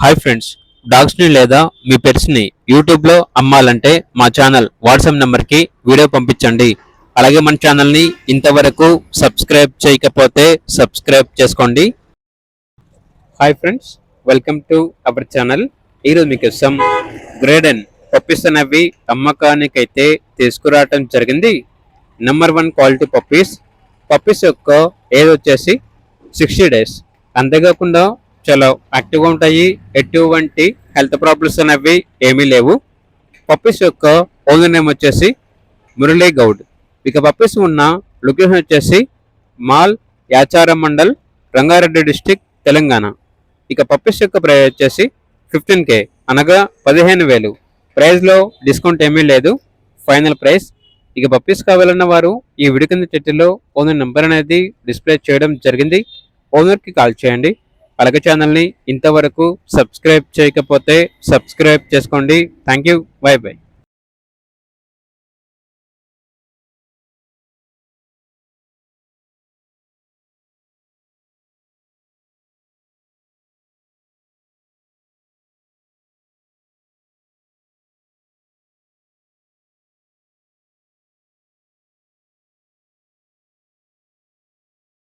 Hi friends, డాగ్స్ని లేదా మీ పెట్స్ని యూట్యూబ్లో అమ్మాలంటే మా ఛానల్ వాట్సాప్ నెంబర్కి వీడియో పంపించండి. అలాగే మన ఛానల్ని ఇంతవరకు సబ్స్క్రైబ్ చేయకపోతే సబ్స్క్రైబ్ చేసుకోండి. Hi friends, welcome to our channel. ఈరోజు మీకోసం గ్రేడెన్ పప్పీస్ అనేవి అమ్మకానికైతే తీసుకురావటం జరిగింది. నెంబర్ 1 క్వాలిటీ పప్పీస్ యొక్క ఏజ్ వచ్చేసి 60 days. అంతేకాకుండా చాలా యాక్టివ్గా ఉంటాయి. ఎటువంటి హెల్త్ ప్రాబ్లమ్స్ అనేవి ఏమీ లేవు. పప్పీస్ యొక్క ఓనర్ నేమ్ వచ్చేసి మురళీ గౌడ్. ఇక పప్పీస్ ఉన్న లొకేషన్ వచ్చేసి మాల్ యాచారం మండల్, రంగారెడ్డి డిస్టిక్, తెలంగాణ. ఇక పప్పీస్ యొక్క ప్రైస్ వచ్చేసి 15K, అనగా 15,000. ప్రైస్లో డిస్కౌంట్ ఏమీ లేదు, ఫైనల్ ప్రైస్. ఇక పప్పీస్ కావాలన్న వారు ఈ వీడియో కింద టైటిల్లో ఓనర్ నెంబర్ అనేది డిస్ప్లే చేయడం జరిగింది. ఓనర్కి కాల్ చేయండి. అలాగే ఛానల్ని ఇంతవరకు సబ్స్క్రైబ్ చేయకపోతే సబ్స్క్రైబ్ చేసుకోండి. Thank you, by by.